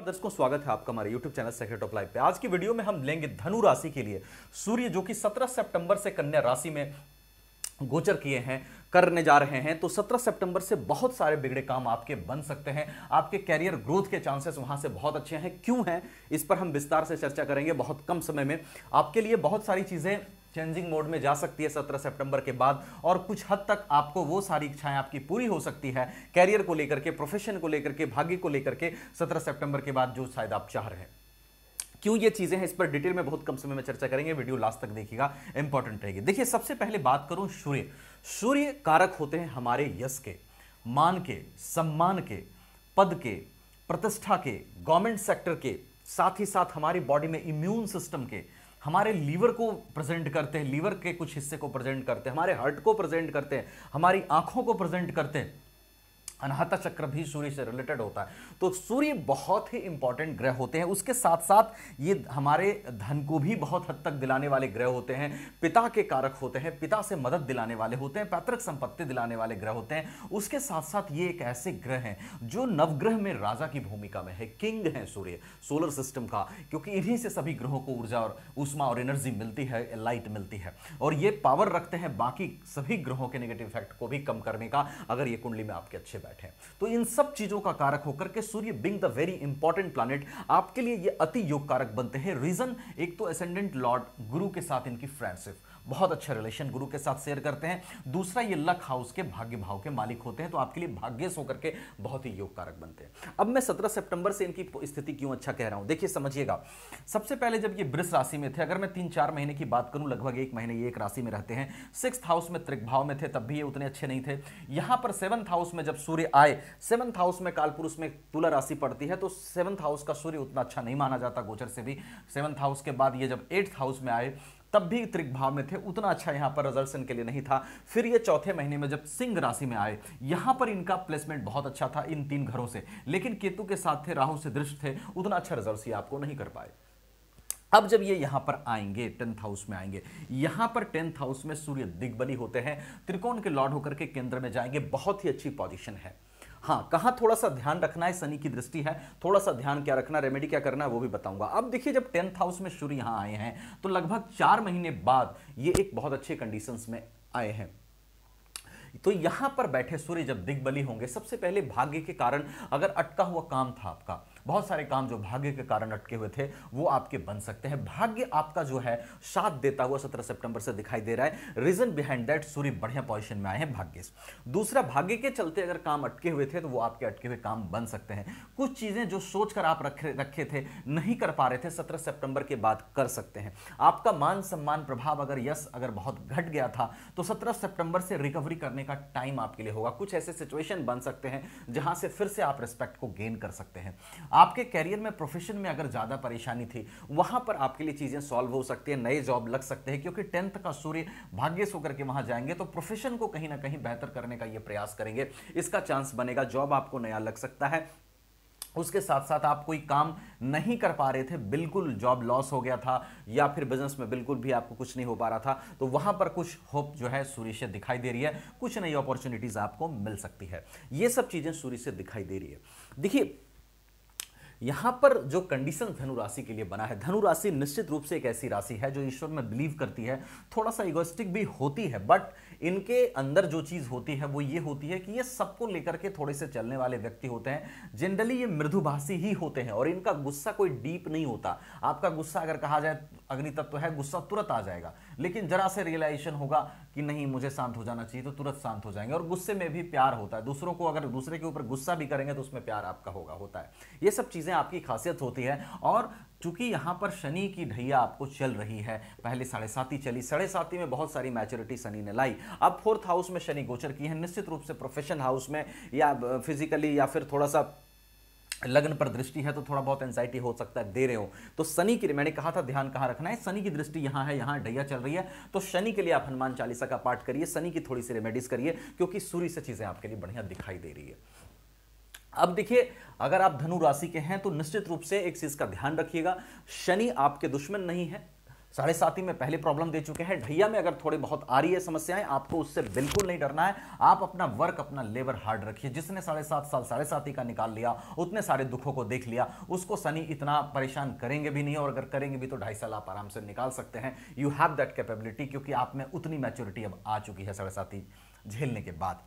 दर्शकों, स्वागत है आपका हमारे YouTube channel secret of life पे। आज की वीडियो में हम लेंगे धनु राशि के लिए सूर्य जो कि 17 सितंबर से कन्या राशि में गोचर किए हैं, करने जा रहे हैं। तो 17 सितंबर से बहुत सारे बिगड़े काम आपके बन सकते हैं। आपके कैरियर ग्रोथ के चांसेस वहां से बहुत अच्छे हैं। क्यों हैं, इस पर हम विस्तार से चर्चा करेंगे। बहुत कम समय में आपके लिए बहुत सारी चीजें चेंजिंग मोड में जा सकती है 17 सितंबर के बाद, और कुछ हद तक आपको वो सारी इच्छाएं आपकी पूरी हो सकती है कैरियर को लेकर के, प्रोफेशन को लेकर के, भाग्य को लेकर के 17 सितंबर के बाद, जो शायद आप चाह रहे हैं। क्यों ये चीजें हैं, इस पर डिटेल में बहुत कम समय में चर्चा करेंगे। वीडियो लास्ट तक देखिएगा, इंपॉर्टेंट रहेगी। देखिए, सबसे पहले बात करूं सूर्य। सूर्य कारक होते हैं हमारे यश के, मान के, सम्मान के, पद के, प्रतिष्ठा के, गवर्नमेंट सेक्टर के, साथ ही साथ हमारी बॉडी में इम्यून सिस्टम के, हमारे लीवर को प्रेजेंट करते हैं, लीवर के कुछ हिस्से को प्रेजेंट करते हैं, हमारे हार्ट को प्रेजेंट करते हैं, हमारी आंखों को प्रेजेंट करते हैं। अनाहता चक्र भी सूर्य से रिलेटेड होता है। तो सूर्य बहुत ही इंपॉर्टेंट ग्रह होते हैं। उसके साथ साथ ये हमारे धन को भी बहुत हद तक दिलाने वाले ग्रह होते हैं। पिता के कारक होते हैं, पिता से मदद दिलाने वाले होते हैं, पैतृक संपत्ति दिलाने वाले ग्रह होते हैं। उसके साथ साथ ये एक ऐसे ग्रह हैं जो नवग्रह में राजा की भूमिका में है, किंग है सूर्य सोलर सिस्टम का, क्योंकि इन्हीं से सभी ग्रहों को ऊर्जा और ऊष्मा और एनर्जी मिलती है, लाइट मिलती है, और ये पावर रखते हैं बाकी सभी ग्रहों के नेगेटिव इफेक्ट को भी कम करने का, अगर ये कुंडली में आपके अच्छे बैठे। तो इन सब चीजों का कारक होकर के सूर्य being the very important planet आपके लिए ये अति योग कारक बनते हैं। रीजन, एक तो एसेंडेंट लॉर्ड गुरु के साथ इनकी फ्रेंडशिप, बहुत अच्छा रिलेशन गुरु के साथ शेयर करते हैं। दूसरा, ये लक हाउस के भाग्य भाव के मालिक होते हैं, तो आपके लिए भाग्यश होकर के बहुत ही योग कारक बनते हैं। अब मैं 17 सितंबर से इनकी स्थिति क्यों अच्छा कह रहा हूं, देखिए समझिएगा। सबसे पहले जब ये वृष राशि में थे, अगर मैं 3-4 महीने की बात करूं, लगभग 1 महीने ये एक राशि में रहते हैं। 6th हाउस में त्रिक भाव में थे, तब भी ये उतने अच्छे नहीं थे। यहां पर 7th हाउस में जब सूर्य आए, 7th हाउस में कालपुरुष में तुला राशि पड़ती है, तो 7th हाउस का सूर्य उतना अच्छा नहीं माना जाता गोचर से भी। 7th हाउस के बाद ये जब 8th हाउस में आए, तब भी त्रिक भाव में थे, उतना अच्छा यहां पर रिजल्ट इनके लिए नहीं था। फिर ये चौथे महीने में जब सिंह राशि में आए, यहां पर इनका प्लेसमेंट बहुत अच्छा था इन 3 घरों से, लेकिन केतु के साथ थे, राहु से दृष्ट थे, उतना अच्छा रिजल्ट ये आपको नहीं कर पाए। अब जब ये यहां पर आएंगे, 10th हाउस में आएंगे, यहां पर 10th हाउस में सूर्य दिग्बली होते हैं, त्रिकोण के लॉर्ड होकर के केंद्र में जाएंगे, बहुत ही अच्छी पोजीशन है। हाँ, कहां थोड़ा सा ध्यान रखना है, शनि की दृष्टि है, थोड़ा सा ध्यान क्या रखना, रेमेडी क्या करना है वो भी बताऊंगा। अब देखिए, जब 10th हाउस में सूर्य यहां आए हैं, तो लगभग 4 महीने बाद ये एक बहुत अच्छे कंडीशंस में आए हैं। तो यहां पर बैठे सूर्य जब दिग्बली होंगे, सबसे पहले भाग्य के कारण, अगर अटका हुआ काम था आपका, बहुत सारे काम जो भाग्य के कारण अटके हुए थे, वो आपके बन सकते हैं। भाग्य आपका जो है साथ देता हुआ 17 सितंबर से दिखाई दे रहा है। रीजन बिहाइंड दैट, सूर्य बढ़िया पोजीशन में आए हैं भाग्य से। दूसरा, भाग्य के चलते अगर काम अटके हुए थे, तो वो आपके अटके हुए काम बन सकते हैं। कुछ चीजें जो सोचकर आप रखे थे, नहीं कर पा रहे थे, 17 सितंबर के बाद कर सकते हैं। आपका मान सम्मान, प्रभाव, अगर यश अगर बहुत घट गया था, तो 17 सितंबर से रिकवरी करने का टाइम आपके लिए होगा। कुछ ऐसे सिचुएशन बन सकते हैं जहां से फिर से आप रिस्पेक्ट को गेन कर सकते हैं। आपके कैरियर में, प्रोफेशन में अगर ज्यादा परेशानी थी, वहां पर आपके लिए चीजें सॉल्व हो सकती है, नए जॉब लग सकते हैं, क्योंकि 10th का सूर्य भाग्य से होकर के वहां जाएंगे, तो प्रोफेशन को कहीं ना कहीं बेहतर करने का ये प्रयास करेंगे, इसका चांस बनेगा। जॉब आपको नया लग सकता है। उसके साथ साथ आप कोई काम नहीं कर पा रहे थे, बिल्कुल जॉब लॉस हो गया था, या फिर बिजनेस में बिल्कुल भी आपको कुछ नहीं हो पा रहा था, तो वहां पर कुछ होप जो है सूर्य से दिखाई दे रही है, कुछ नई अपॉर्चुनिटीज आपको मिल सकती है। ये सब चीजें सूर्य से दिखाई दे रही है। देखिए, यहां पर जो कंडीशन धनु राशि के लिए बना है, धनु राशि निश्चित रूप से एक ऐसी राशि है जो ईश्वर में बिलीव करती है, थोड़ा सा इगोइस्टिक भी होती है, बट इनके अंदर जो चीज होती है वो ये होती है कि ये सबको लेकर के थोड़े से चलने वाले व्यक्ति होते हैं। जनरली ये मृदुभाषी ही होते हैं, और इनका गुस्सा कोई डीप नहीं होता। आपका गुस्सा अगर कहा जाए अग्नि तत्व है, गुस्सा तुरंत आ जाएगा, लेकिन जरा से रियलाइजेशन होगा कि नहीं मुझे शांत हो जाना चाहिए, तो तुरंत शांत हो जाएंगे। और गुस्से में भी प्यार होता है, दूसरों को अगर दूसरे के ऊपर गुस्सा भी करेंगे तो उसमें प्यार आपका होता है। ये सब चीजें आपकी खासियत होती है। और चूंकि यहां पर शनि की ढैया आपको चल रही है, पहले 7.5 चली, 7.5 में बहुत सारी मैच्योरिटी शनि ने लाई, अब 4th हाउस में शनि गोचर की है, निश्चित रूप से प्रोफेशन हाउस में या फिजिकली या फिर थोड़ा सा लग्न पर दृष्टि है, तो थोड़ा बहुत एंजाइटी हो सकता है, दे रहे हो। तो शनि की, मैंने कहा था ध्यान कहां रखना है, शनि की दृष्टि यहां है, यहां ढैया चल रही है, तो शनि के लिए आप हनुमान चालीसा का पाठ करिए, शनि की थोड़ी सी रेमेडीज करिए, क्योंकि सूर्य से चीजें आपके लिए बढ़िया दिखाई दे रही है। अब देखिए, अगर आप धनु राशि के हैं तो निश्चित रूप से एक चीज का ध्यान रखिएगा, शनि आपके दुश्मन नहीं है, 7.5 में पहले प्रॉब्लम दे चुके हैं। ढैया में अगर थोड़ी बहुत आ रही है समस्याएं, आपको उससे बिल्कुल नहीं डरना है। आप अपना वर्क, अपना लेबर हार्ड रखिए। जिसने 7.5 साल 7.5 का निकाल लिया, उतने सारे दुखों को देख लिया, उसको शनि इतना परेशान करेंगे भी नहीं, और अगर करेंगे भी तो 2.5 साल आप आराम से निकाल सकते हैं। यू हैव दैट कैपेबिलिटी, क्योंकि आप में उतनी मैच्योरिटी अब आ चुकी है 7.5 झेलने के बाद।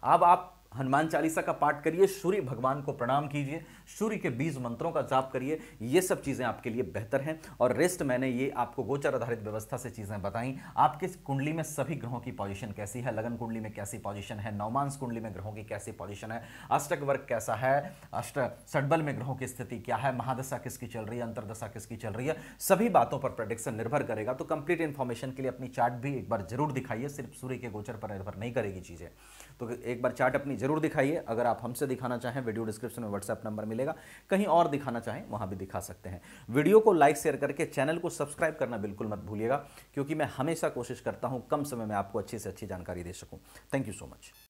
अब आप हनुमान चालीसा का पाठ करिए, सूर्य भगवान को प्रणाम कीजिए, सूर्य के 20 मंत्रों का जाप करिए। ये सब चीज़ें आपके लिए बेहतर हैं। और रेस्ट मैंने ये आपको गोचर आधारित व्यवस्था से चीज़ें बताई। आपके कुंडली में सभी ग्रहों की पोजीशन कैसी है, लगन कुंडली में कैसी पोजीशन है, नवमांश कुंडली में ग्रहों की कैसी पोजीशन है, अष्टक वर्ग कैसा है, षड्बल में ग्रहों की स्थिति क्या है, महादशा किसकी चल रही है, अंतरदशा किसकी चल रही है, सभी बातों पर प्रेडिक्शन निर्भर करेगा। तो कंप्लीट इन्फॉर्मेशन के लिए अपनी चार्ट भी एक बार जरूर दिखाइए, सिर्फ सूर्य के गोचर पर निर्भर नहीं करेगी चीज़ें। तो एक बार चार्ट अपनी जरूर दिखाइए। अगर आप हमसे दिखाना चाहें, वीडियो डिस्क्रिप्शन में व्हाट्सएप नंबर मिलेगा, कहीं और दिखाना चाहें वहां भी दिखा सकते हैं। वीडियो को लाइक शेयर करके चैनल को सब्सक्राइब करना बिल्कुल मत भूलिएगा, क्योंकि मैं हमेशा कोशिश करता हूं कम समय में आपको अच्छी से अच्छी जानकारी दे सकूं। Thank you so much.